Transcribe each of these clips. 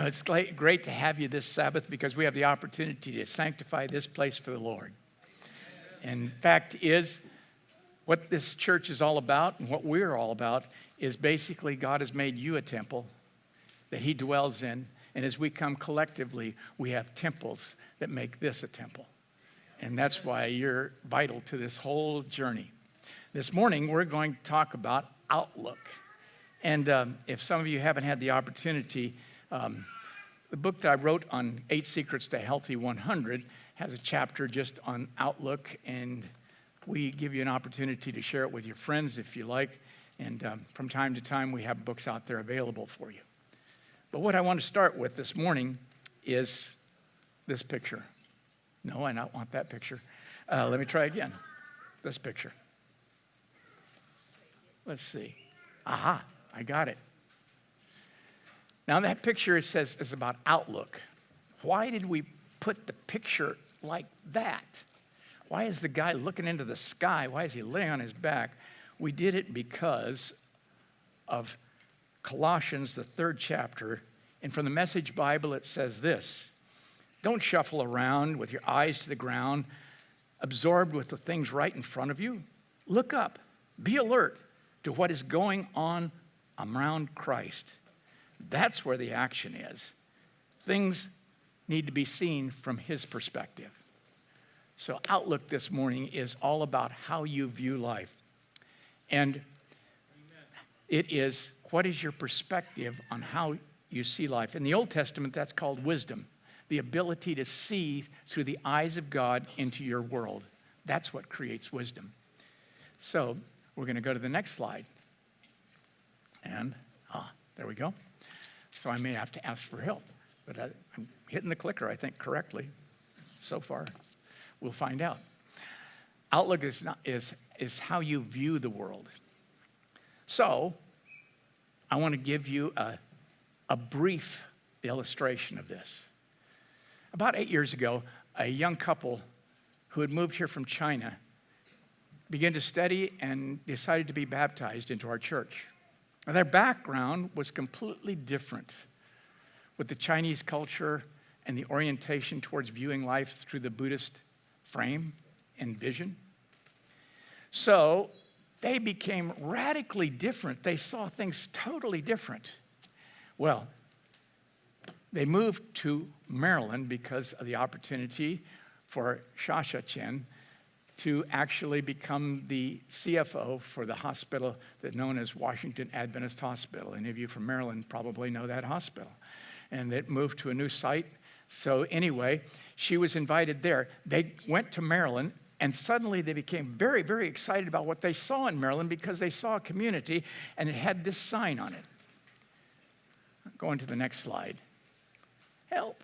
So it's great to have you this Sabbath because we have the opportunity to sanctify this place for the Lord. And fact is, what this church is all about and what we're all about is basically God has made you a temple that he dwells in. And as we come collectively, we have temples that make this a temple. And that's why you're vital to this whole journey. This morning, we're going to talk about outlook. And if some of you haven't had the opportunity, the book that I wrote on 8 Secrets to Healthy 100 has a chapter just on outlook, and we give you an opportunity to share it with your friends if you like. And from time to time, we have books out there available for you. But what I want to start with this morning is this picture. No, I don't want that picture. Let me try again. This picture. Let's see. Aha, I got it. Now that picture, it says, is about outlook. Why did we put the picture like that? Why is the guy looking into the sky? Why is he laying on his back? We did it because of Colossians, the 3rd chapter. And from the Message Bible, it says this: don't shuffle around with your eyes to the ground, absorbed with the things right in front of you. Look up. Be alert to what is going on around Christ. That's where the action is. Things need to be seen from his perspective. So outlook this morning is all about how you view life. And it is, what is your perspective on how you see life? In the Old Testament, that's called wisdom. The ability to see through the eyes of God into your world. That's what creates wisdom. So we're going to go to the next slide. And, there we go. So I may have to ask for help. But I'm hitting the clicker, I think, correctly so far. We'll find out. Outlook is how you view the world. So I want to give you a brief illustration of this. About 8 years ago, a young couple who had moved here from China began to study and decided to be baptized into our church. Now, their background was completely different with the Chinese culture and the orientation towards viewing life through the Buddhist frame and vision. So they became radically different. They saw things totally different. Well, they moved to Maryland because of the opportunity for Shasha Chen to actually become the CFO for the hospital that's known as Washington Adventist Hospital. Any of you from Maryland probably know that hospital. And it moved to a new site. So anyway, she was invited there. They went to Maryland, and suddenly they became very, very excited about what they saw in Maryland because they saw a community, and it had this sign on it. Going to the next slide. Help.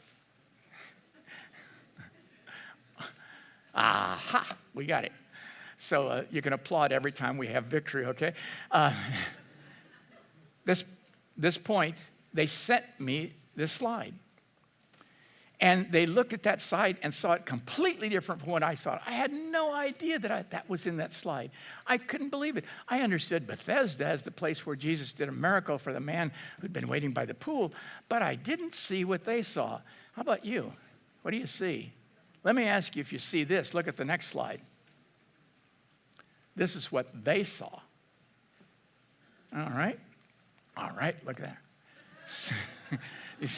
Aha, we got it. So you can applaud every time we have victory, okay? This point, they sent me this slide. And they looked at that slide and saw it completely different from what I saw. I had no idea that was in that slide. I couldn't believe it. I understood Bethesda as the place where Jesus did a miracle for the man who'd been waiting by the pool, but I didn't see what they saw. How about you? What do you see? Let me ask you if you see this. Look at the next slide. This is what they saw. All right, look at that.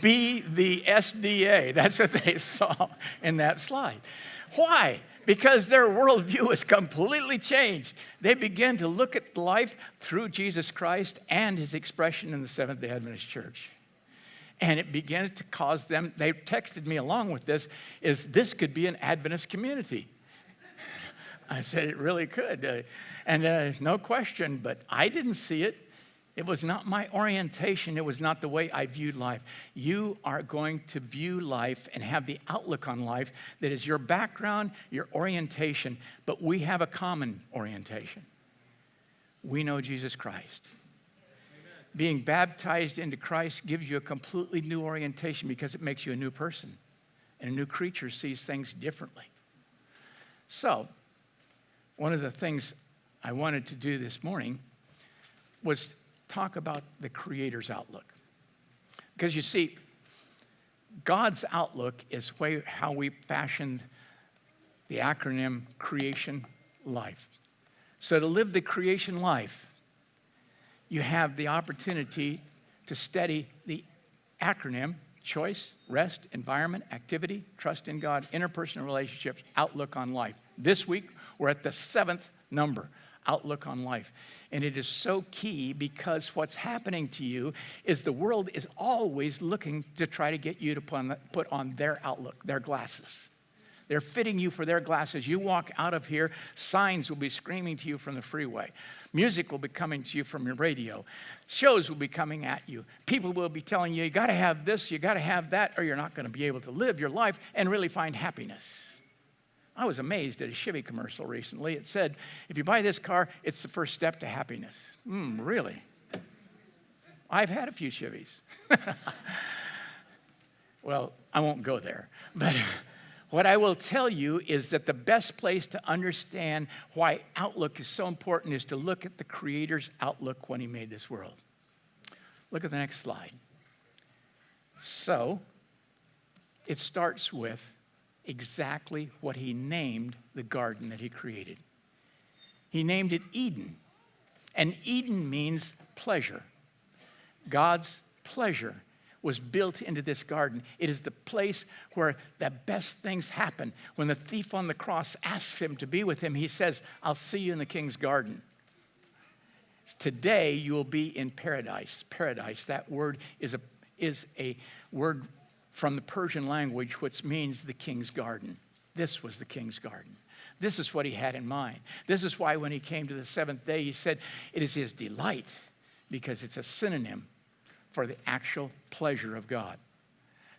Be the SDA. That's what they saw in that slide. Why? Because their worldview was completely changed. They began to look at life through Jesus Christ and his expression in the Seventh-day Adventist Church. And it began to cause them, they texted me along with this, this could be an Adventist community. I said it really could. No question, but I didn't see it. It was not my orientation. It was not the way I viewed life. You are going to view life and have the outlook on life that is your background, your orientation, but we have a common orientation. We know Jesus Christ. Amen. Being baptized into Christ gives you a completely new orientation because it makes you a new person. And a new creature sees things differently. So, one of the things I wanted to do this morning was talk about the Creator's outlook. Because you see, God's outlook is how we fashioned the acronym creation life. So to live the creation life, you have the opportunity to study the acronym: choice, rest, environment, activity, trust in God, interpersonal relationships, outlook on life. This week, we're at the 7th number, outlook on life. And it is so key, because what's happening to you is the world is always looking to try to get you to put on their outlook, their glasses. They're fitting you for their glasses. You walk out of here, signs will be screaming to you from the freeway. Music will be coming to you from your radio. Shows will be coming at you. People will be telling you, you got to have this, you got to have that, or you're not going to be able to live your life and really find happiness. I was amazed at a Chevy commercial recently. It said, if you buy this car, it's the first step to happiness. Really? I've had a few Chevys. Well, I won't go there. But what I will tell you is that the best place to understand why outlook is so important is to look at the Creator's outlook when He made this world. Look at the next slide. So, it starts with exactly what He named the garden that He created. He named it Eden. And Eden means pleasure. God's pleasure was built into this garden. It is the place where the best things happen. When the thief on the cross asks Him to be with him, He says, I'll see you in the king's garden. Today, you will be in paradise. Paradise, that word is a word from the Persian language, which means the king's garden. This was the king's garden. This is what He had in mind. This is why when He came to the 7th day, He said, it is His delight, because it's a synonym for the actual pleasure of God.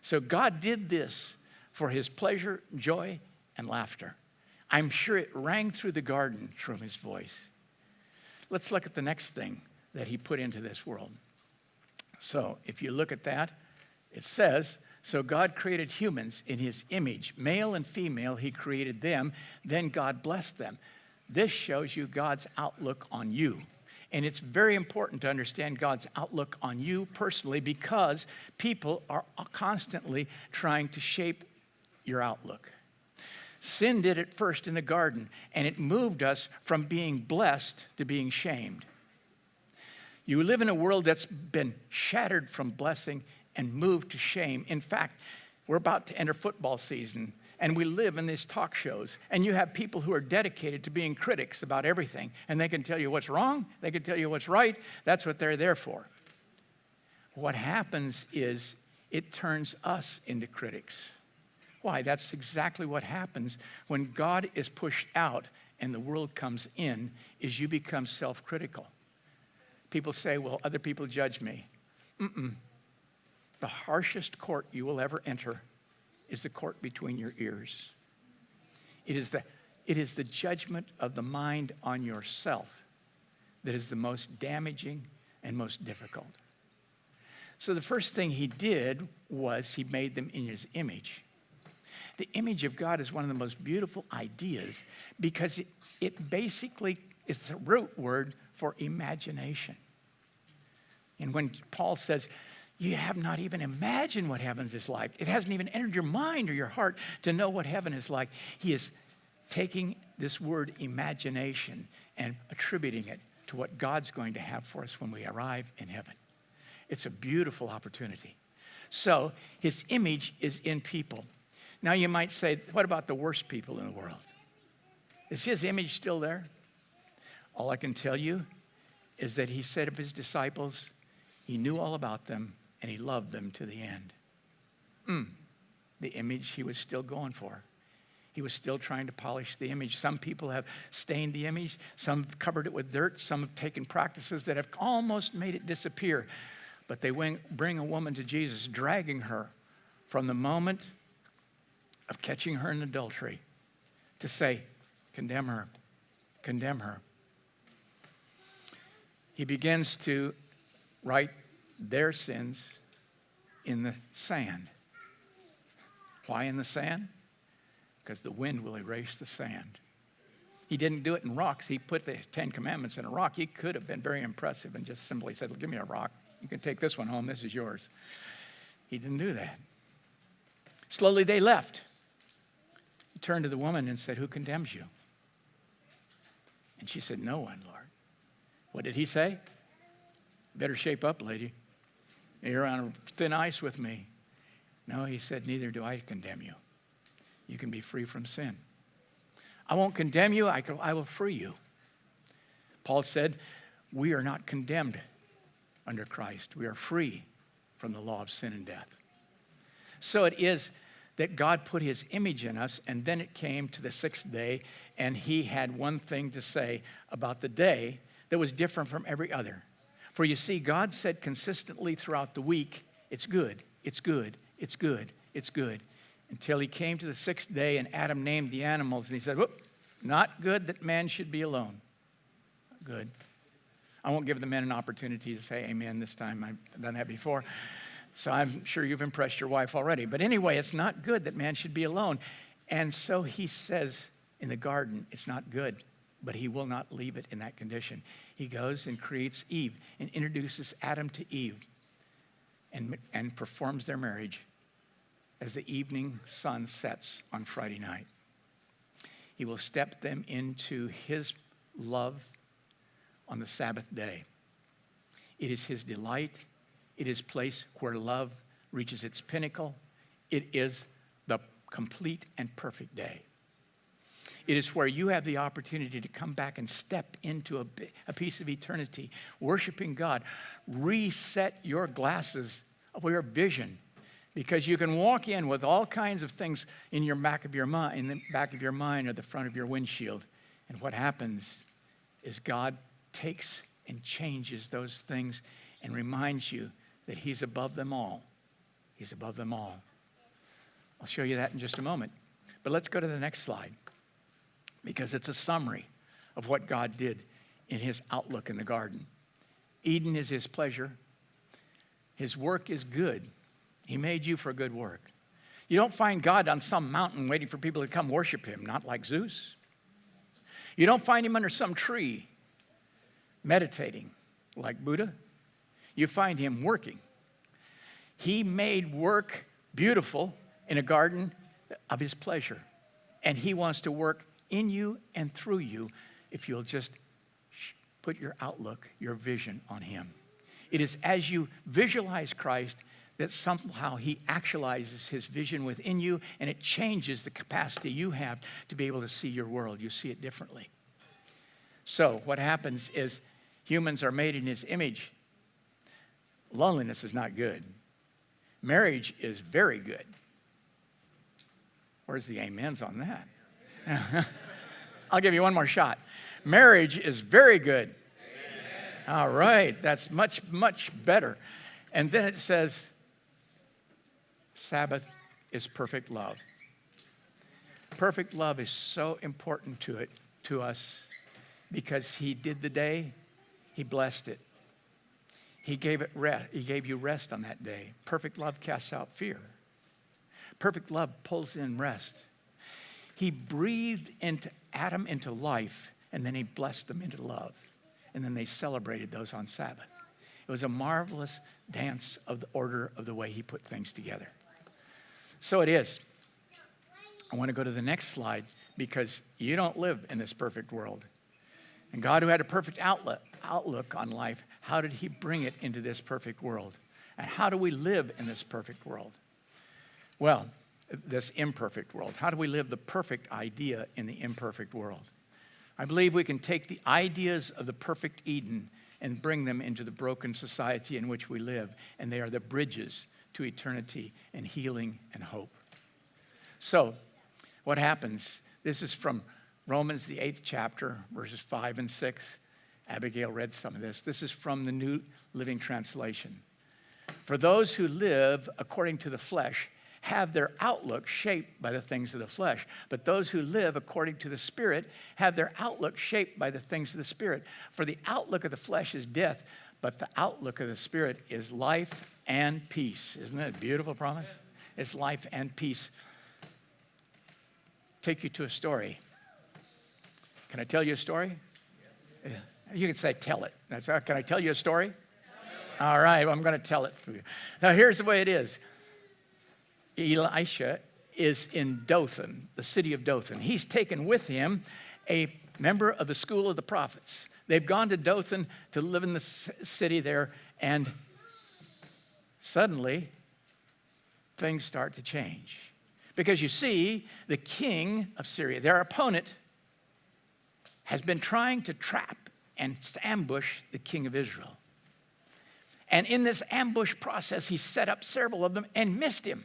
So God did this for His pleasure, joy, and laughter. I'm sure it rang through the garden from His voice. Let's look at the next thing that He put into this world. So if you look at that, it says, so God created humans in His image. Male and female, He created them. Then God blessed them. This shows you God's outlook on you. And it's very important to understand God's outlook on you personally, because people are constantly trying to shape your outlook. Sin did it first in the garden, and it moved us from being blessed to being shamed. You live in a world that's been shattered from blessing and moved to shame. In fact, we're about to enter football season, and we live in these talk shows, and you have people who are dedicated to being critics about everything, and they can tell you what's wrong, they can tell you what's right. That's what they're there for. What happens is it turns us into critics. Why? That's exactly what happens when God is pushed out and the world comes in, is you become self-critical. People say, well, other people judge me. The harshest court you will ever enter is the court between your ears. It is the judgment of the mind on yourself that is the most damaging and most difficult. So the first thing He did was He made them in His image. The image of God is one of the most beautiful ideas, because it basically is the root word for imagination. And when Paul says, you have not even imagined what heaven is like, it hasn't even entered your mind or your heart to know what heaven is like, he is taking this word imagination and attributing it to what God's going to have for us when we arrive in heaven. It's a beautiful opportunity. So His image is in people. Now you might say, what about the worst people in the world? Is His image still there? All I can tell you is that He said of His disciples, He knew all about them and He loved them to the end. The image He was still going for. He was still trying to polish the image. Some people have stained the image. Some have covered it with dirt. Some have taken practices that have almost made it disappear. But they bring a woman to Jesus, dragging her from the moment of catching her in adultery to say, condemn her, condemn her. He begins to write their sins in the sand. Why in the sand? Because the wind will erase the sand. He didn't do it in rocks. He put the 10 Commandments in a rock. He could have been very impressive and just simply said, well, give me a rock. You can take this one home. This is yours. He didn't do that. Slowly they left. He turned to the woman and said, "Who condemns you?" And she said, "No one, Lord." What did he say? "Better shape up, lady. You're on thin ice with me." No, he said, "Neither do I condemn you. You can be free from sin. I won't condemn you. I will free you." Paul said, we are not condemned under Christ. We are free from the law of sin and death. So it is that God put his image in us, and then it came to the sixth day, and he had one thing to say about the day that was different from every other. For you see, God said consistently throughout the week, "It's good, it's good, it's good, it's good," until he came to the sixth day, and Adam named the animals, and he said, "Whoop, not good that man should be alone." Not good. I won't give the men an opportunity to say amen this time. I've done that before. So I'm sure you've impressed your wife already. But anyway, it's not good that man should be alone. And so he says in the garden, it's not good, but he will not leave it in that condition. He goes and creates Eve and introduces Adam to Eve and performs their marriage as the evening sun sets on Friday night. He will step them into his love on the Sabbath day. It is his delight. It is place where love reaches its pinnacle. It is the complete and perfect day. It is where you have the opportunity to come back and step into a piece of eternity, worshiping God. Reset your glasses of your vision, because you can walk in with all kinds of things in the back of your mind or the front of your windshield. And what happens is God takes and changes those things and reminds you that he's above them all. He's above them all. I'll show you that in just a moment. But let's go to the next slide, because it's a summary of what God did in his outlook in the garden. Eden is his pleasure. His work is good. He made you for good work. You don't find God on some mountain waiting for people to come worship him, not like Zeus. You don't find him under some tree meditating like Buddha. You find him working. He made work beautiful in a garden of his pleasure. And he wants to work in you and through you if you'll just put your outlook, your vision on him. It is as you visualize Christ that somehow he actualizes his vision within you, and it changes the capacity you have to be able to see your world. You see it differently. So what happens is humans are made in his image. Loneliness is not good. Marriage is very good. Where's the amens on that? I'll give you one more shot. Marriage is very good. Amen. All right, that's much, much better. And then it says, Sabbath is perfect love. Perfect love is so important to us, because he did the day, he blessed it. He gave it rest. He gave you rest on that day. Perfect love casts out fear. Perfect love pulls in rest. He breathed into Adam into life, and then he blessed them into love. And then they celebrated those on Sabbath. It was a marvelous dance of the order of the way he put things together. So it is. I want to go to the next slide, because you don't live in this perfect world. And God, who had a perfect outlook on life, how did he bring it into this perfect world? And how do we live in this perfect world? Well, this imperfect world. How do we live the perfect idea in the imperfect world? I believe we can take the ideas of the perfect Eden and bring them into the broken society in which we live. And they are the bridges to eternity and healing and hope. So, what happens? This is from Romans, the 8th chapter, verses 5 and 6. Abigail read some of this. This is from the New Living Translation. For those who live according to the flesh have their outlook shaped by the things of the flesh. But those who live according to the Spirit have their outlook shaped by the things of the Spirit. For the outlook of the flesh is death, but the outlook of the Spirit is life and peace. Isn't that a beautiful promise? It's life and peace. Take you to a story. Can I tell you a story? Yes. You can say, tell it. Can I tell you a story? All right, well, I'm going to tell it for you. Now, here's the way it is. Elisha is in Dothan, the city of Dothan. He's taken with him a member of the school of the prophets. They've gone to Dothan to live in the city there, and suddenly things start to change. Because you see, the king of Syria, their opponent, has been trying to trap and ambush the king of Israel. And in this ambush process, he set up several of them and missed him.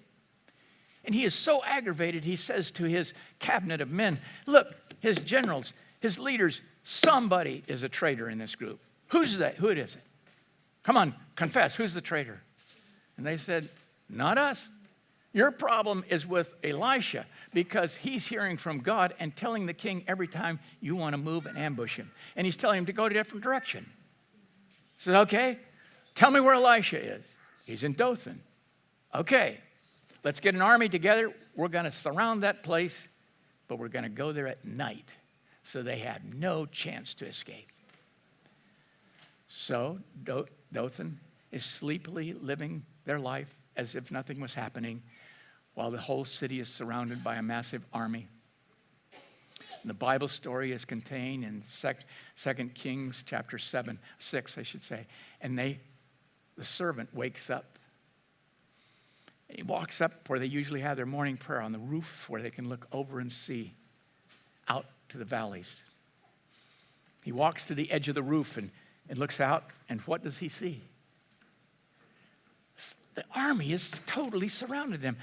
And he is so aggravated, he says to his cabinet of men, look, his generals, his leaders, somebody is a traitor in this group. Who's that? Who is it? Come on, confess. Who's the traitor? And they said, not us. Your problem is with Elisha, because he's hearing from God and telling the king every time you want to move and ambush him. And he's telling him to go to a different direction. He says, okay, tell me where Elisha is. He's in Dothan. Okay, let's get an army together. We're going to surround that place, but we're going to go there at night so they have no chance to escape. So Dothan is sleepily living their life as if nothing was happening, while the whole city is surrounded by a massive army. And the Bible story is contained in 2 Kings chapter 6, I should say. And the servant wakes up. And he walks up where they usually have their morning prayer, on the roof where they can look over and see out to the valleys. He walks to the edge of the roof and looks out, and what does he see? The army is totally surrounded them.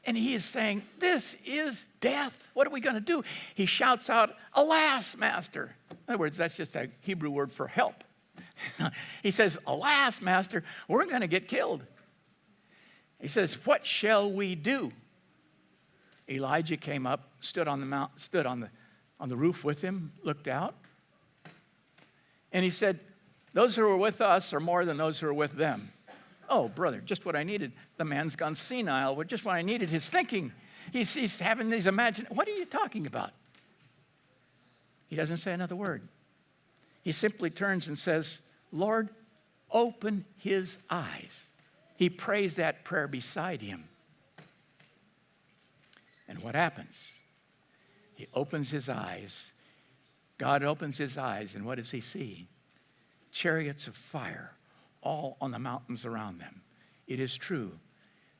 And he is saying, this is death. What are we going to do? He shouts out, alas, master. In other words, that's just a Hebrew word for help. He says, alas, master, we're going to get killed. He says, what shall we do? Elijah came up, stood on the roof with him, looked out. And he said, those who are with us are more than those who are with them. Oh, brother, just what I needed. The man's gone senile. But just what I needed, his thinking. He's having these imaginations. What are you talking about? He doesn't say another word. He simply turns and says, Lord, open his eyes. He prays that prayer beside him. And what happens? He opens his eyes. God opens his eyes, and what does he see? Chariots of fire, all on the mountains around them. It is true.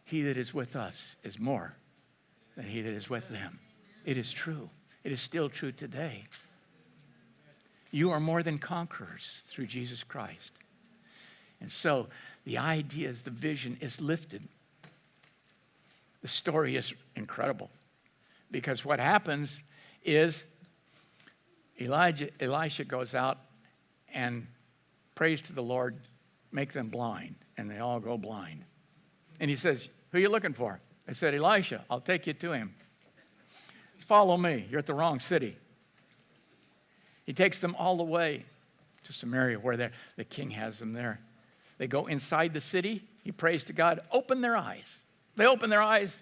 He that is with us is more than he that is with them. It is true. It is still true today. You are more than conquerors through Jesus Christ. And so the idea is, the vision is lifted. The story is incredible, because what happens is Elisha goes out and prays to the Lord, make them blind, and they all go blind. And he says, who are you looking for? I said, Elisha, I'll take you to him. Follow me. You're at the wrong city. He takes them all the way to Samaria, where the king has them there. They go inside the city. He prays to God, open their eyes. They open their eyes.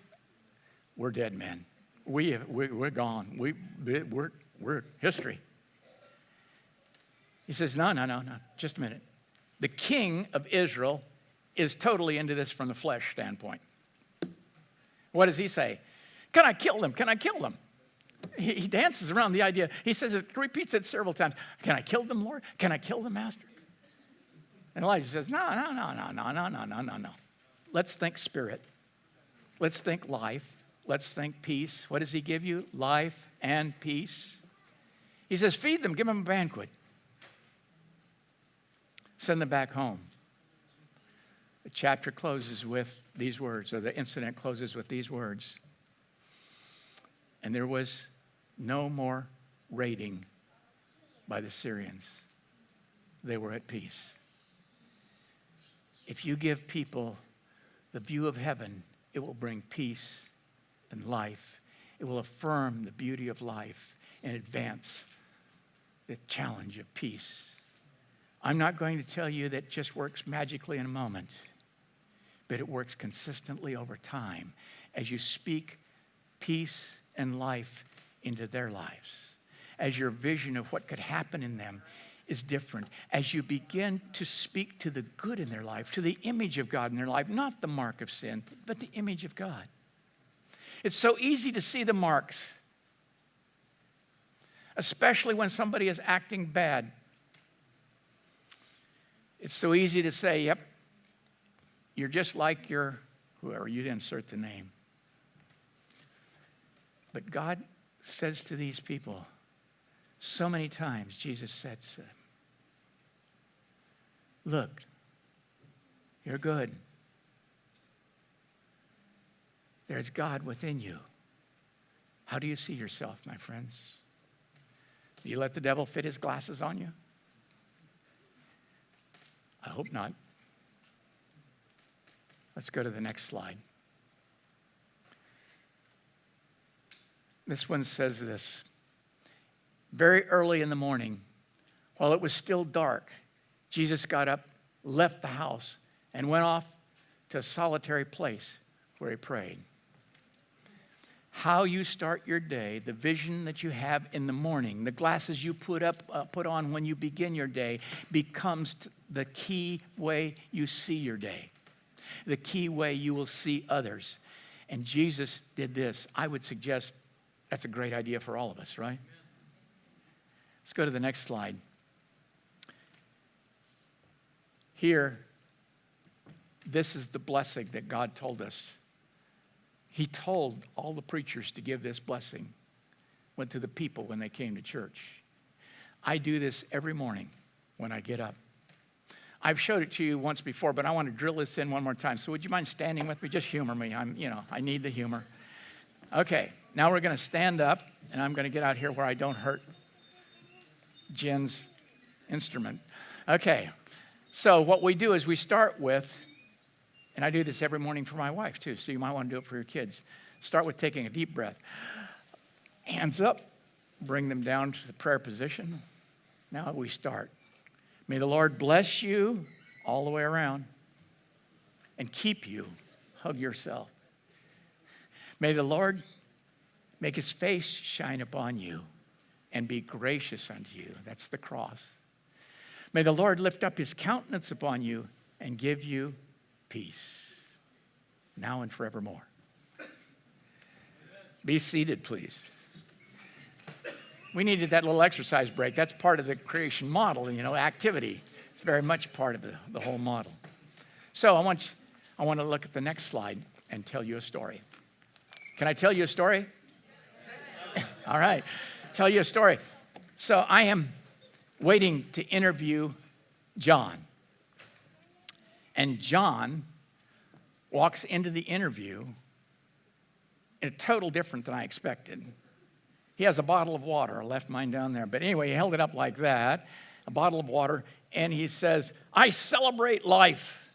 We're dead men. We're gone. We're history. He says, no, just a minute. The king of Israel is totally into this from the flesh standpoint. What does he say? Can I kill them? Can I kill them? He dances around the idea. He says it, repeats it several times. Can I kill them, Lord? Can I kill them, Master? And Elijah says, no. Let's think spirit. Let's think life. Let's think peace. What does he give you? Life and peace. He says, feed them, give them a banquet. Send them back home. The chapter closes with these words, or the incident closes with these words. And there was no more raiding by the Syrians. They were at peace. If you give people the view of heaven, it will bring peace and life. It will affirm the beauty of life and advance the challenge of peace. I'm not going to tell you that it just works magically in a moment, but it works consistently over time as you speak peace and life into their lives. As your vision of what could happen in them is different. As you begin to speak to the good in their life, to the image of God in their life, not the mark of sin, but the image of God. It's so easy to see the marks, especially when somebody is acting bad. It's so easy to say, yep, you're just like your whoever, you insert the name. But God says to these people, so many times Jesus said to them, look, you're good. There's God within you. How do you see yourself, my friends? Do you let the devil fit his glasses on you? I hope not. Let's go to the next slide. This one says this. Very early in the morning, while it was still dark, Jesus got up, left the house, and went off to a solitary place where he prayed. How you start your day, the vision that you have in the morning, the glasses you put on when you begin your day, becomes the key way you see your day, the key way you will see others. And Jesus did this. I would suggest that's a great idea for all of us, right? Let's go to the next slide. Here, this is the blessing that God told us. He told all the preachers to give this blessing, went to the people when they came to church. I do this every morning when I get up. I've showed it to you once before, but I want to drill this in one more time. So would you mind standing with me? Just humor me. I need the humor. Okay, now we're going to stand up, and I'm going to get out here where I don't hurt Jen's instrument. Okay, so what we do is we start with, and I do this every morning for my wife too, so you might want to do it for your kids. Start with taking a deep breath. Hands up, bring them down to the prayer position. Now we start. May the Lord bless you all the way around and keep you. Hug yourself. May the Lord make his face shine upon you and be gracious unto you. That's the cross. May the Lord lift up his countenance upon you and give you peace, now and forevermore. Be seated, please. We needed that little exercise break. That's part of the creation model, activity. It's very much part of the whole model. So I want to look at the next slide and tell you a story. Can I tell you a story? All right. Tell you a story. So I am waiting to interview John. And John walks into the interview in a total different than I expected. He has a bottle of water. I left mine down there. But anyway, he held it up like that, a bottle of water, and he says, I celebrate life.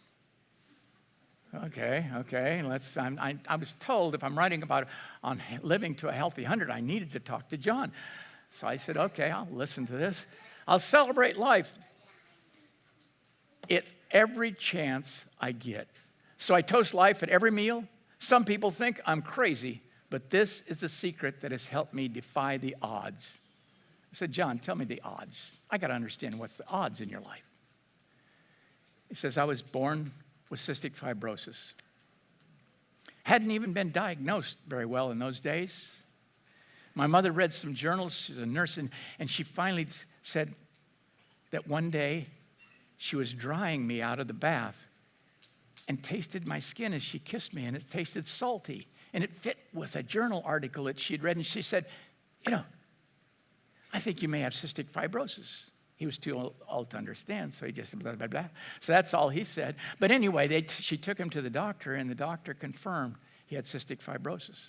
Okay. I was told if I'm writing about on living to a healthy 100, I needed to talk to John. So I said, okay, I'll listen to this. I'll celebrate life. It's every chance I get. So I toast life at every meal. Some people think I'm crazy, but this is the secret that has helped me defy the odds. I said, John, tell me the odds. I got to understand what's the odds in your life. He says, I was born with cystic fibrosis. Hadn't even been diagnosed very well in those days. My mother read some journals. She's a nurse, and she finally said that one day she was drying me out of the bath and tasted my skin as she kissed me, and it tasted salty. And it fit with a journal article that she'd read, and she said, I think you may have cystic fibrosis. He was too old to understand, so he just blah, blah, blah. So that's all he said. But anyway, she took him to the doctor, and the doctor confirmed he had cystic fibrosis.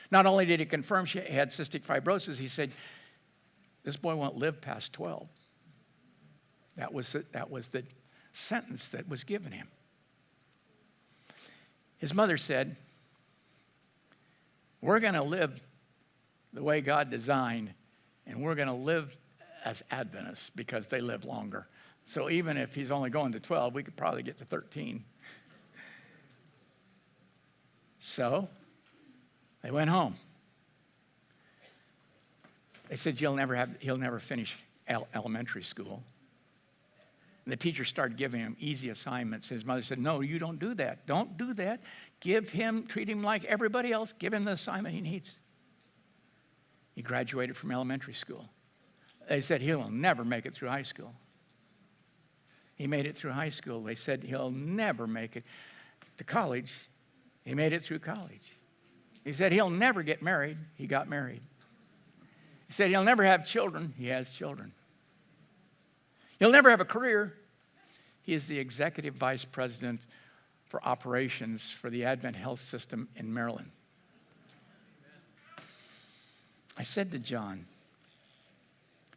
Not only did he confirm she had cystic fibrosis, he said, this boy won't live past 12. That was the sentence that was given him. His mother said, we're going to live the way God designed, and we're going to live as Adventists because they live longer. So even if he's only going to 12, we could probably get to 13. So they went home. They said he'll never finish elementary school. And the teacher started giving him easy assignments. His mother said, no, you don't do that. Don't do that. Treat him like everybody else. Give him the assignment he needs. He graduated from elementary school. They said he'll never make it through high school. He made it through high school. They said he'll never make it to college. He made it through college. He said he'll never get married. He got married. He said he'll never have children. He has children. He'll never have a career. He is the executive vice president for operations for the Adventist health system in Maryland. I said to John,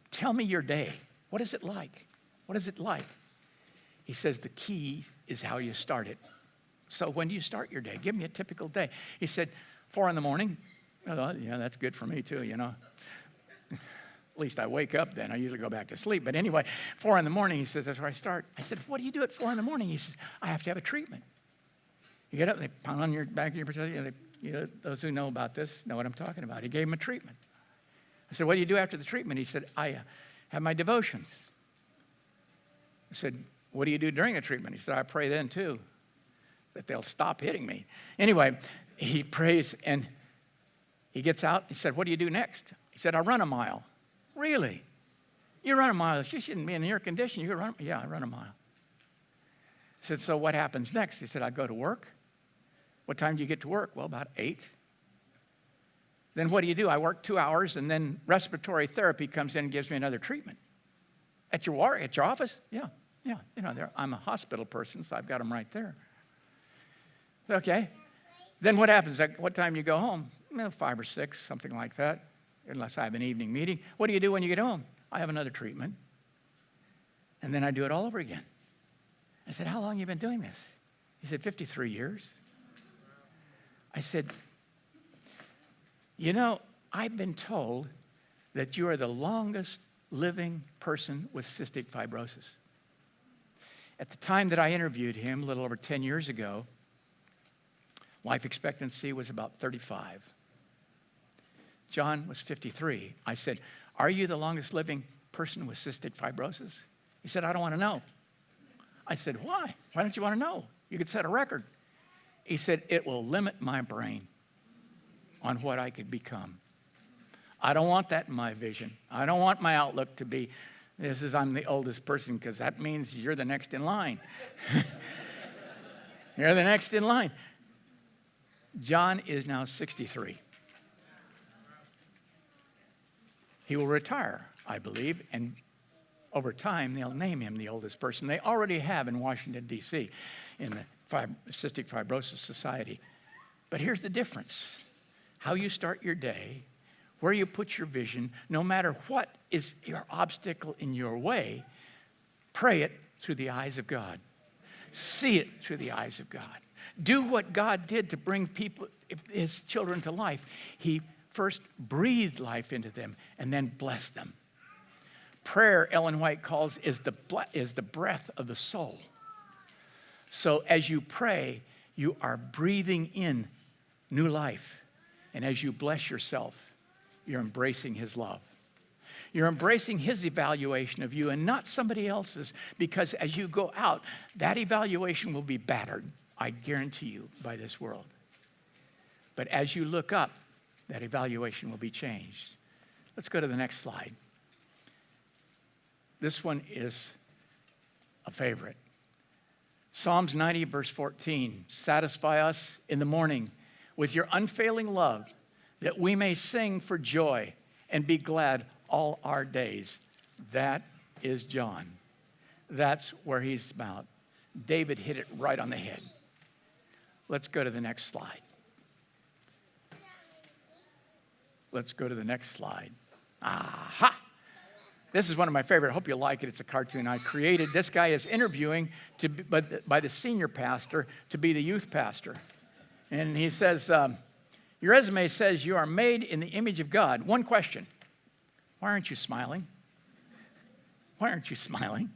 tell me your day. What is it like? What is it like? He says, the key is how you start it. So when do you start your day? Give me a typical day. He said, 4 in the morning. Oh, yeah, that's good for me too, you know. At least I wake up then. I usually go back to sleep. But anyway, 4 in the morning, he says, that's where I start. I said, what do you do at 4 in the morning? He says, I have to have a treatment. You get up, they pound on your back of your chest. You know, those who know about this know what I'm talking about. He gave him a treatment. I said, what do you do after the treatment? He said, I have my devotions. I said, what do you do during the treatment? He said, I pray then too, that they'll stop hitting me. Anyway, he prays and he gets out. He said, what do you do next? He said, I run a mile. Really? You run a mile? You shouldn't be in air conditioning. You run? Yeah, I run a mile. I said, so what happens next? He said, I go to work. What time do you get to work? Well, about 8. Then what do? I work 2 hours, and then respiratory therapy comes in and gives me another treatment. At your office? Yeah. You know, I'm a hospital person, so I've got them right there. Okay. Then what happens? What time do you go home? 5 or 6, something like that, unless I have an evening meeting. What do you do when you get home? I have another treatment. And then I do it all over again. I said, how long have you been doing this? He said, 53 years. I said, you know, I've been told that you are the longest living person with cystic fibrosis. At the time that I interviewed him, a little over 10 years ago, life expectancy was about 35. John was 53. I said, are you the longest living person with cystic fibrosis? He said, I don't want to know. I said, why? Why don't you want to know? You could set a record. He said, it will limit my brain on what I could become. I don't want that in my vision. I don't want my outlook to be, I'm the oldest person, because that means you're the next in line. You're the next in line. John is now 63. He will retire, I believe, and over time they'll name him the oldest person. They already have in Washington, D.C., in the Cystic Fibrosis Society. But here's the difference. How you start your day, where you put your vision, no matter what is your obstacle in your way, pray it through the eyes of God. See it through the eyes of God. Do what God did to bring people, his children, to life. He first breathed life into them and then blessed them. Prayer, Ellen White calls, is the breath of the soul. So as you pray, you are breathing in new life. And as you bless yourself, you're embracing his love. You're embracing his evaluation of you and not somebody else's, because as you go out, that evaluation will be battered, I guarantee you, by this world. But as you look up, that evaluation will be changed. Let's go to the next slide. This one is a favorite. Psalms 90, verse 14. Satisfy us in the morning with your unfailing love, that we may sing for joy and be glad all our days. That is John. That's where he's about. David hit it right on the head. Let's go to the next slide. Let's go to the next slide. Aha! This is one of my favorite. I hope you like it. It's a cartoon I created. This guy is interviewing by the senior pastor to be the youth pastor. And he says, your resume says you are made in the image of God. One question. Why aren't you smiling? Why aren't you smiling?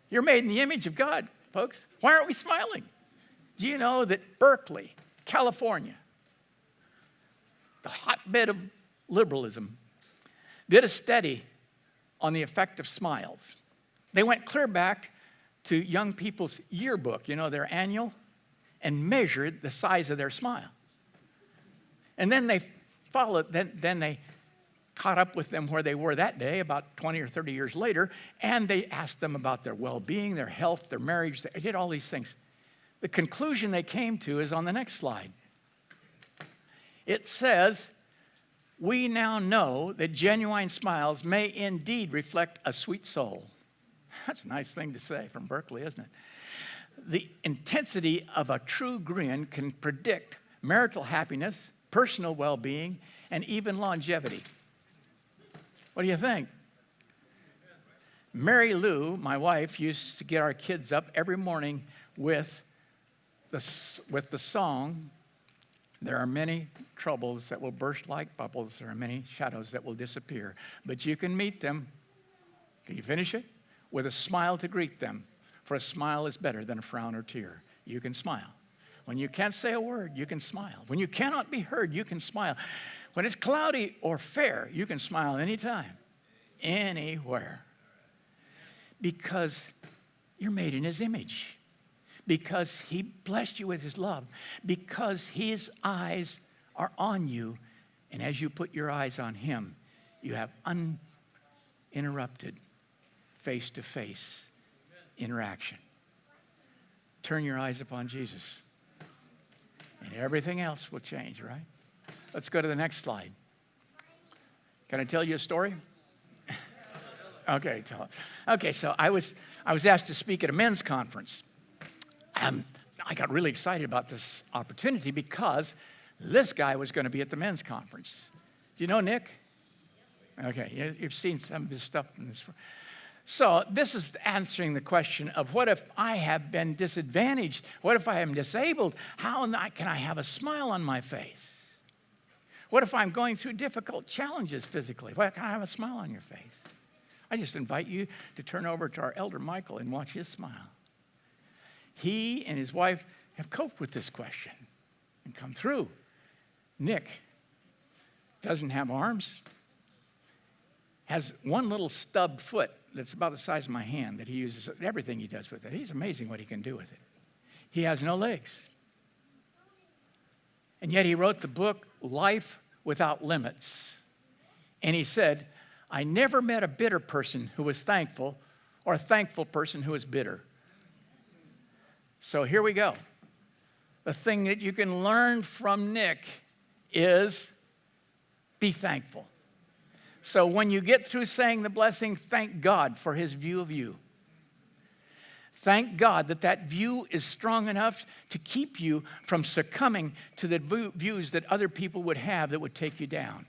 You're made in the image of God, folks. Why aren't we smiling? Do you know that Berkeley, California, the hotbed of liberalism, did a study on the effect of smiles. They went clear back to young people's yearbook, their annual, and measured the size of their smile. And then they then they caught up with them where they were that day, about 20 or 30 years later, and they asked them about their well-being, their health, their marriage. They did all these things. The conclusion they came to is on the next slide. It says, we now know that genuine smiles may indeed reflect a sweet soul. That's a nice thing to say from Berkeley, isn't it? The intensity of a true grin can predict marital happiness, personal well-being, and even longevity. What do you think? Mary Lou, my wife, used to get our kids up every morning with the song, there are many troubles that will burst like bubbles. There are many shadows that will disappear. But you can meet them. Can you finish it? With a smile to greet them. For a smile is better than a frown or tear. You can smile. When you can't say a word, you can smile. When you cannot be heard, you can smile. When it's cloudy or fair, you can smile anytime, anywhere. Because you're made in His image. Because He blessed you with His love. Because His eyes are on you. And as you put your eyes on Him, you have uninterrupted, face-to-face interaction. Turn your eyes upon Jesus. And everything else will change, right? Let's go to the next slide. Can I tell you a story? Okay, tell it. Okay, so I was asked to speak at a men's conference. I got really excited about this opportunity because this guy was going to be at the men's conference. Do you know Nick? Okay, you've seen some of his stuff in this. So this is answering the question of what if I have been disadvantaged? What if I am disabled? How can I have a smile on my face? What if I'm going through difficult challenges physically? Why can't I have a smile on your face? I just invite you to turn over to our elder Michael and watch his smile. He and his wife have coped with this question and come through. Nick doesn't have arms, has one little stubbed foot that's about the size of my hand that he uses, everything he does with it. He's amazing what he can do with it. He has no legs. And yet he wrote the book, Life Without Limits. And he said, I never met a bitter person who was thankful or a thankful person who was bitter. So here we go. The thing that you can learn from Nick is be thankful. So when you get through saying the blessing, thank God for His view of you. Thank God that view is strong enough to keep you from succumbing to the views that other people would have that would take you down.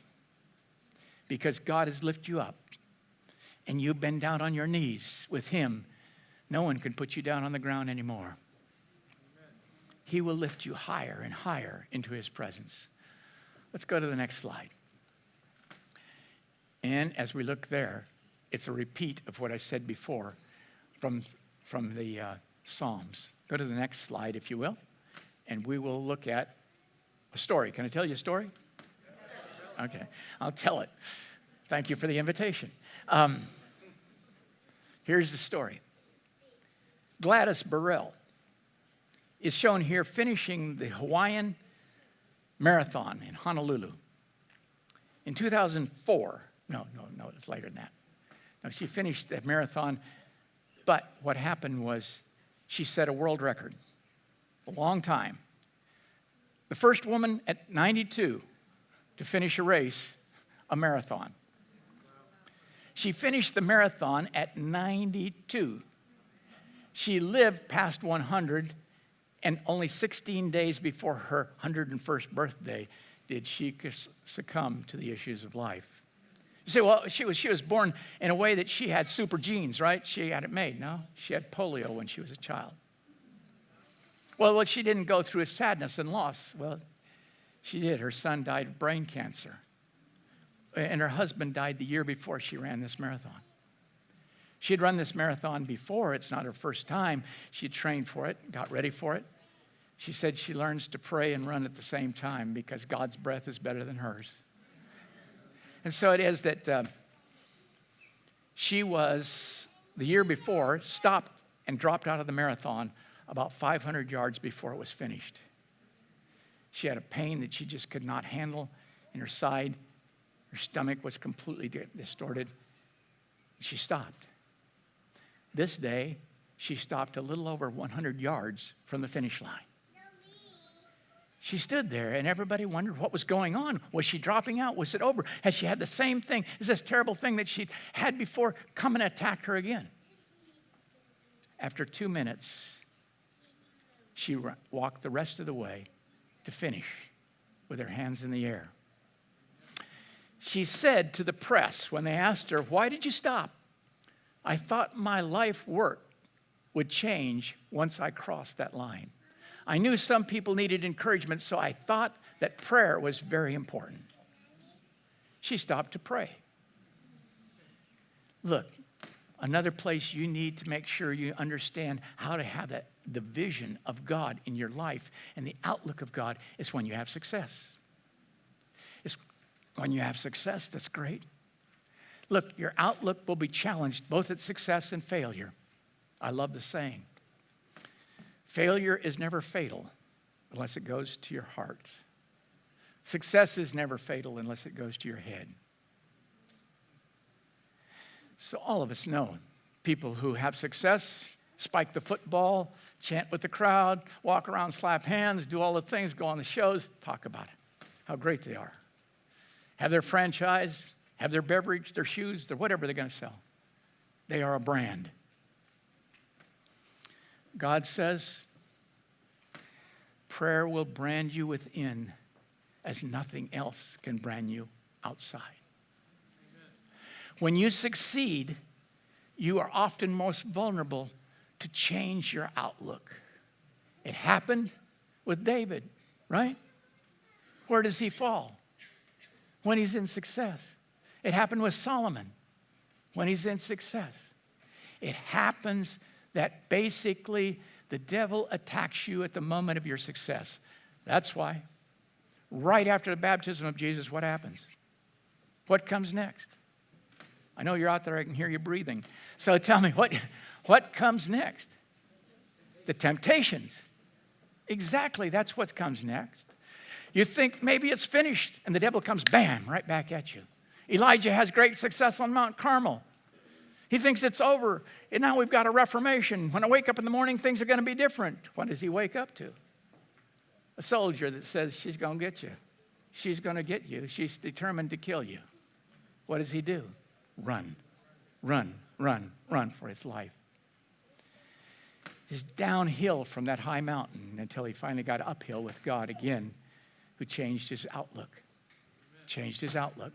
Because God has lifted you up and you've been down on your knees with Him. No one can put you down on the ground anymore. He will lift you higher and higher into His presence. Let's go to the next slide. And as we look there, it's a repeat of what I said before from the Psalms. Go to the next slide, if you will, and we will look at a story. Can I tell you a story? Okay, I'll tell it. Thank you for the invitation. Here's the story. Gladys Burrell is shown here finishing the Hawaiian Marathon in Honolulu. In 2004, no, it's later than that. No, she finished the marathon, but what happened was she set a world record, a long time. The first woman at 92 to finish a race, a marathon. She finished the marathon at 92. She lived past 100, and only 16 days before her 101st birthday did she succumb to the issues of life. You say, well, she was born in a way that she had super genes, right? She had it made. No, she had polio when she was a child. Well, she didn't go through a sadness and loss. Well, she did. Her son died of brain cancer. And her husband died the year before she ran this marathon. She had run this marathon before. It's not her first time. She had trained for it, got ready for it. She said she learns to pray and run at the same time because God's breath is better than hers. And so it is that she was the year before, stopped and dropped out of the marathon about 500 yards before it was finished. She had a pain that she just could not handle in her side. Her stomach was completely distorted. She stopped. This day, she stopped a little over 100 yards from the finish line. She stood there, and everybody wondered what was going on. Was she dropping out? Was it over? Has she had the same thing? Is this terrible thing that she'd had before come and attack her again? After 2 minutes, she walked the rest of the way to finish with her hands in the air. She said to the press when they asked her, "Why did you stop?" "I thought my life work would change once I crossed that line. I knew some people needed encouragement, so I thought that prayer was very important." She stopped to pray. Look, another place you need to make sure you understand how to have the vision of God in your life and the outlook of God is when you have success. It's when you have success, that's great. Look, your outlook will be challenged both at success and failure. I love the saying. Failure is never fatal unless it goes to your heart. Success is never fatal unless it goes to your head. So all of us know people who have success, spike the football, chant with the crowd, walk around, slap hands, do all the things, go on the shows, talk about it, how great they are. Have their franchise, have their beverage, their shoes, their whatever they're going to sell. They are a brand. God says, prayer will brand you within as nothing else can brand you outside. Amen. When you succeed, you are often most vulnerable to change your outlook. It happened with David, right? Where does he fall? When he's in success. It happened with Solomon when he's in success. It happens that basically the devil attacks you at the moment of your success. That's why right after the baptism of Jesus, what happens? What comes next? I know you're out there, I can hear you breathing. So tell me, what comes next? The temptations. Exactly, that's what comes next. You think maybe it's finished, and the devil comes, bam, right back at you. Elijah has great success on Mount Carmel. He thinks it's over, and now we've got a reformation. When I wake up in the morning, things are going to be different. What does he wake up to? A soldier that says, she's going to get you. She's going to get you. She's determined to kill you. What does he do? Run, run, run, run for his life. He's downhill from that high mountain until he finally got uphill with God again, who changed his outlook. Changed his outlook.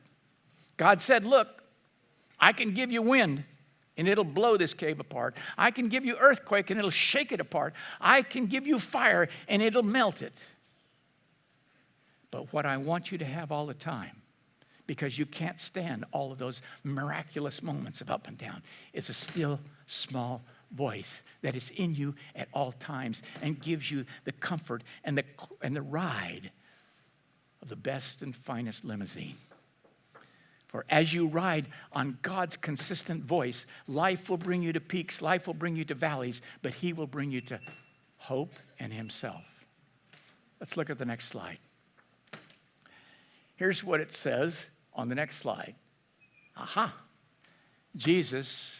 God said, look, I can give you wind, and it'll blow this cave apart. I can give you earthquake, and it'll shake it apart. I can give you fire, and it'll melt it. But what I want you to have all the time, because you can't stand all of those miraculous moments of up and down, is a still, small voice that is in you at all times and gives you the comfort and the ride of the best and finest limousine. For as you ride on God's consistent voice, life will bring you to peaks, life will bring you to valleys, but He will bring you to hope and Himself. Let's look at the next slide. Here's what it says on the next slide. Aha! Jesus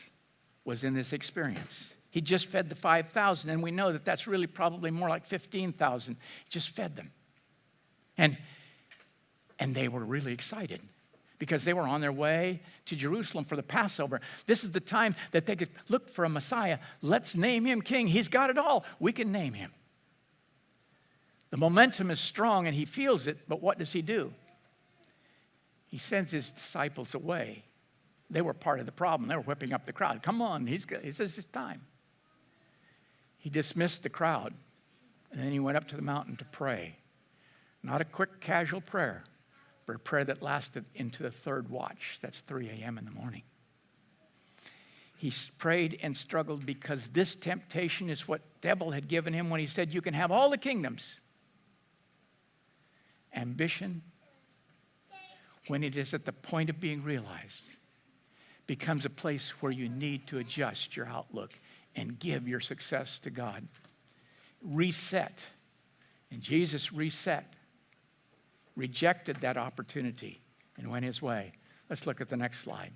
was in this experience. He just fed the 5,000, and we know that that's really probably more like 15,000. He just fed them. And they were really excited because they were on their way to Jerusalem for the Passover. This is the time that they could look for a Messiah. Let's name Him King. He's got it all. We can name Him. The momentum is strong, and He feels it, but what does He do? He sends His disciples away. They were part of the problem. They were whipping up the crowd. Come on, He says it's time. He dismissed the crowd, and then He went up to the mountain to pray. Not a quick, casual prayer, but a prayer that lasted into the third watch. That's 3 a.m. in the morning. He prayed and struggled because this temptation is what the devil had given him when he said, you can have all the kingdoms. Ambition, when it is at the point of being realized, becomes a place where you need to adjust your outlook and give your success to God. Reset. And Jesus reset, rejected that opportunity, and went his way. Let's look at the next slide.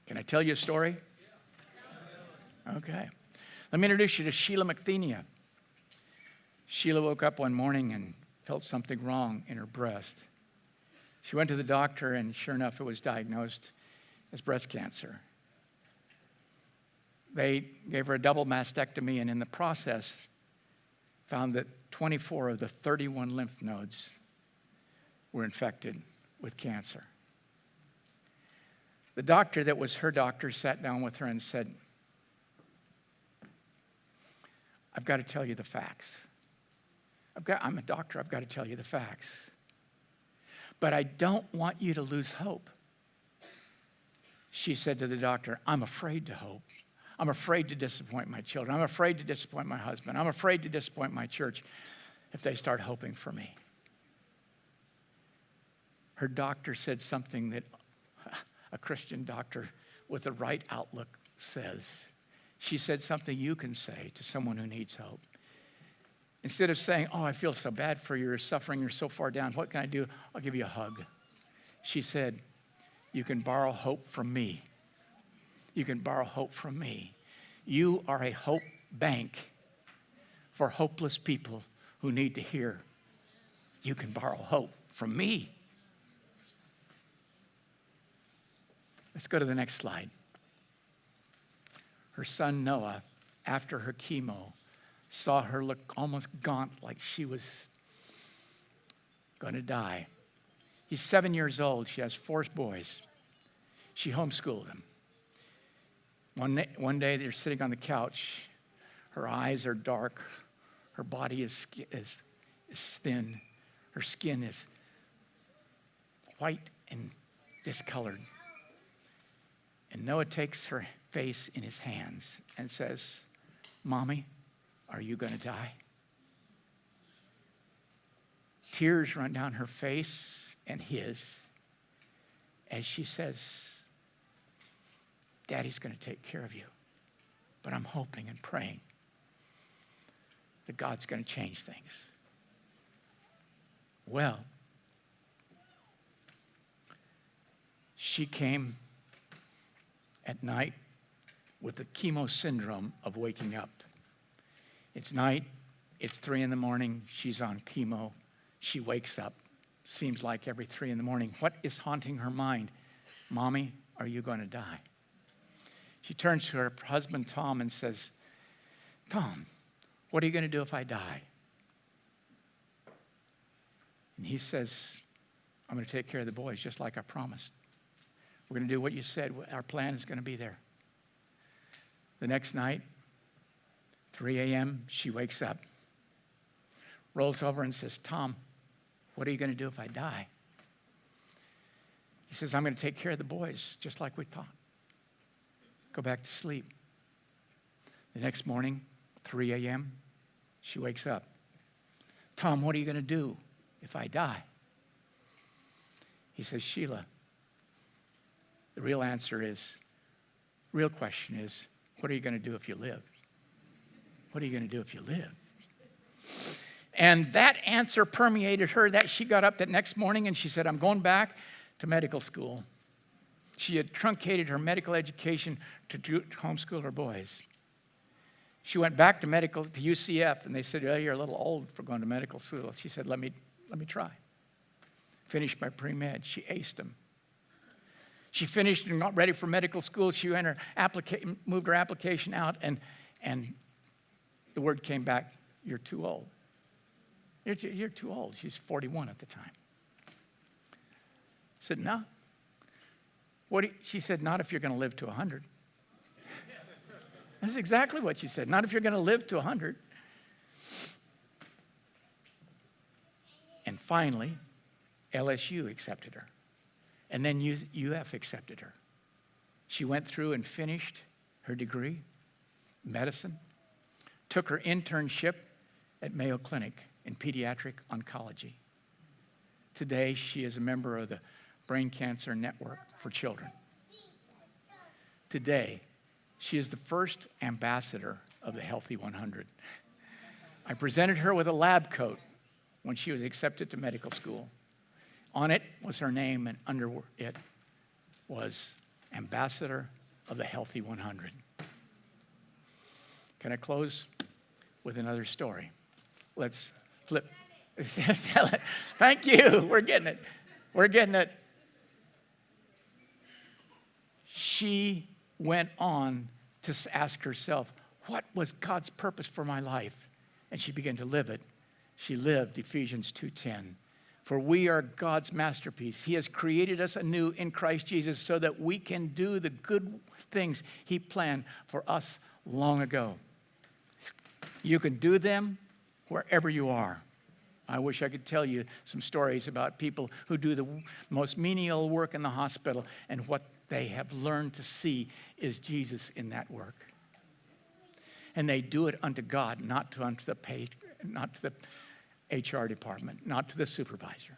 Can I tell you a story? Okay. Let me introduce you to Sheila McThenia. Sheila woke up one morning and felt something wrong in her breast. She went to the doctor, and sure enough, it was diagnosed as breast cancer. They gave her a double mastectomy, and in the process, found that 24 of the 31 lymph nodes were infected with cancer. The doctor that was her doctor sat down with her and said, I've got to tell you the facts. I'm a doctor, I've got to tell you the facts. But I don't want you to lose hope. She said to the doctor, I'm afraid to hope. I'm afraid to disappoint my children. I'm afraid to disappoint my husband. I'm afraid to disappoint my church if they start hoping for me. Her doctor said something that a Christian doctor with the right outlook says. She said something you can say to someone who needs hope. Instead of saying, oh, I feel so bad for you, you're suffering, you're so far down, what can I do? I'll give you a hug. She said, you can borrow hope from me. You can borrow hope from me. You are a hope bank for hopeless people who need to hear, you can borrow hope from me. Let's go to the next slide. Her son Noah, after her chemo, saw her look almost gaunt, like she was going to die. He's 7 years old. She has 4 boys. She homeschooled him. One day they're sitting on the couch. Her eyes are dark. Her body is thin. Her skin is white and discolored. And Noah takes her face in his hands and says, Mommy, are you going to die? Tears run down her face and his as she says, Daddy's going to take care of you. But I'm hoping and praying that God's going to change things. Well, she came at night with the chemo syndrome of waking up. It's night, it's 3 a.m, she's on chemo, she wakes up, seems like every 3 a.m. What is haunting her mind? Mommy, are you going to die? She turns to her husband, Tom, and says, Tom, what are you going to do if I die? And he says, I'm going to take care of the boys just like I promised. We're going to do what you said. Our plan is going to be there. The next night, 3 a.m., she wakes up, rolls over and says, Tom, what are you going to do if I die? He says, I'm going to take care of the boys just like we thought. Go back to sleep. The next morning, 3 a.m., she wakes up. Tom, what are you going to do if I die? He says, Sheila, the real question is, what are you going to do if you live? What are you going to do if you live? And that answer permeated her. That she got up that next morning and she said, I'm going back to medical school. She had truncated her medical education to homeschool her boys. She went back to UCF, and they said, oh, you're a little old for going to medical school. She said, let me try. Finished my pre-med. She aced them. She finished and got ready for medical school. She moved her application out, and the word came back, you're too old. You're too old. She's 41 at the time. I said, no. She said, not if you're going to live to 100. That's exactly what she said. Not if you're going to live to 100. And finally, LSU accepted her. And then UF accepted her. She went through and finished her degree, medicine, took her internship at Mayo Clinic in pediatric oncology. Today, she is a member of the Brain Cancer Network for Children. Today, she is the first ambassador of the Healthy 100. I presented her with a lab coat when she was accepted to medical school. On it was her name, and under it was Ambassador of the Healthy 100. Can I close with another story? Let's flip. Thank you. We're getting it. We're getting it. She went on to ask herself, what was God's purpose for my life? And she began to live it. She lived Ephesians 2:10. For we are God's masterpiece. He has created us anew in Christ Jesus so that we can do the good things He planned for us long ago. You can do them wherever you are. I wish I could tell you some stories about people who do the most menial work in the hospital, and what they have learned to see is Jesus in that work. And they do it unto God, not to the HR department, not to the supervisor.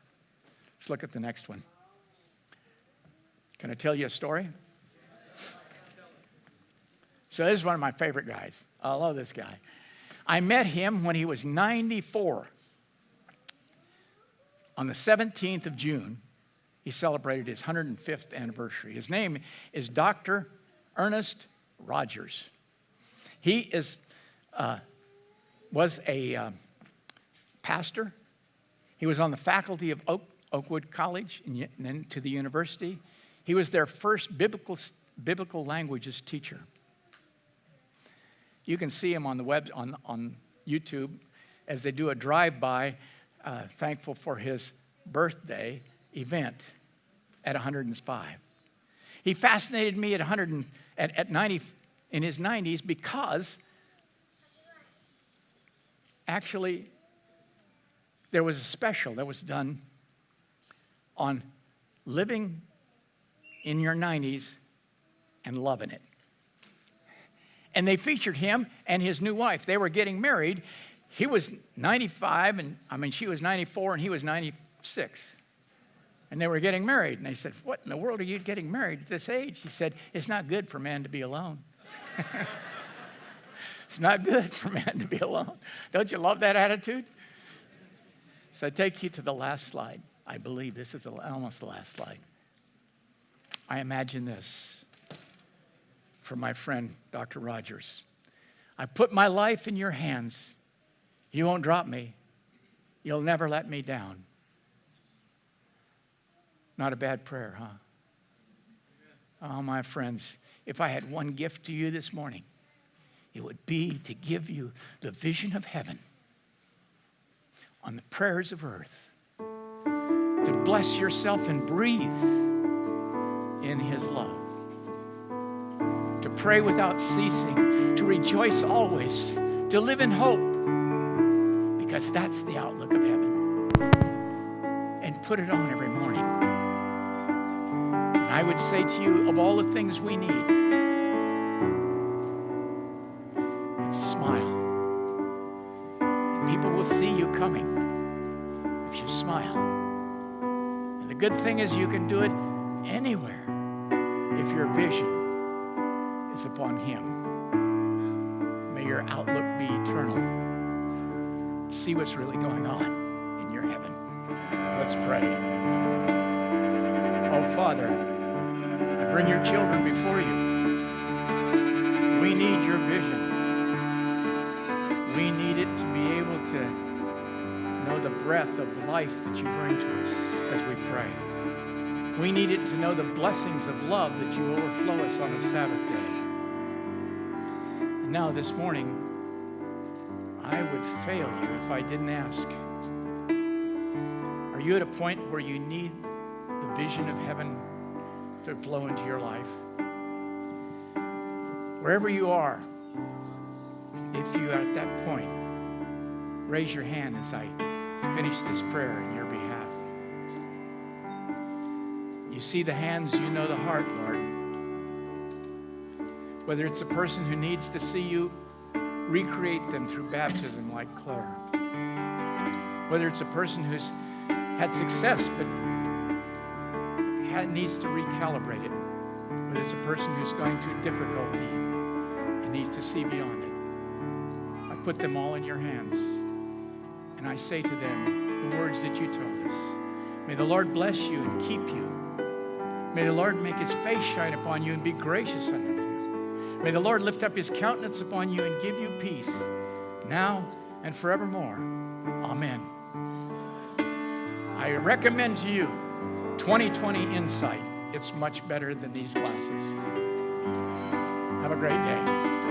Let's look at the next one. Can I tell you a story? So this is one of my favorite guys. I love this guy. I met him when he was 94. On the 17th of June, he celebrated his 105th anniversary. His name is Dr. Ernest Rogers. He was a pastor. He was on the faculty of Oakwood College and then to the university. He was their first biblical languages teacher. You can see him on the web on YouTube as they do a drive-by, thankful for his birthday event at 105. He fascinated me at 90 in his 90s because actually there was a special that was done on living in your 90s and loving it. And they featured him and his new wife. They were getting married. He was 95, she was 94, and he was 96. And they were getting married. And they said, what in the world are you getting married at this age? He said, it's not good for man to be alone. It's not good for man to be alone. Don't you love that attitude? So I take you to the last slide. I believe this is almost the last slide. I imagine this for my friend, Dr. Rogers. I put my life in your hands. You won't drop me. You'll never let me down. Not a bad prayer, huh? Oh, my friends, if I had one gift to you this morning, it would be to give you the vision of heaven on the prayers of earth, to bless yourself and breathe in His love, to pray without ceasing, to rejoice always, to live in hope, because that's the outlook of heaven, and put it on every morning. And I would say to you, of all the things we need, it's a smile. And people will see you coming if you smile. And the good thing is you can do it anywhere if your vision is upon Him. May your outlook be eternal. See what's really going on in your heaven. Let's pray. Oh, Father, I bring your children before you. We need your vision. We need it to be able to know the breath of life that you bring to us as we pray. We need it to know the blessings of love that you overflow us on the Sabbath day. And now this morning, I would fail you if I didn't ask. Are you at a point where you need the vision of heaven to flow into your life? Wherever you are, if you are at that point, raise your hand as I finish this prayer in your behalf. You see the hands, you know the heart, Lord. Whether it's a person who needs to see you recreate them through baptism like Claire. Whether it's a person who's had success but needs to recalibrate it, whether it's a person who's going through difficulty and needs to see beyond it, I put them all in your hands. And I say to them the words that you told us. May the Lord bless you and keep you. May the Lord make his face shine upon you and be gracious unto you. May the Lord lift up his countenance upon you and give you peace, now and forevermore. Amen. I recommend to you 2020 Insight. It's much better than these glasses. Have a great day.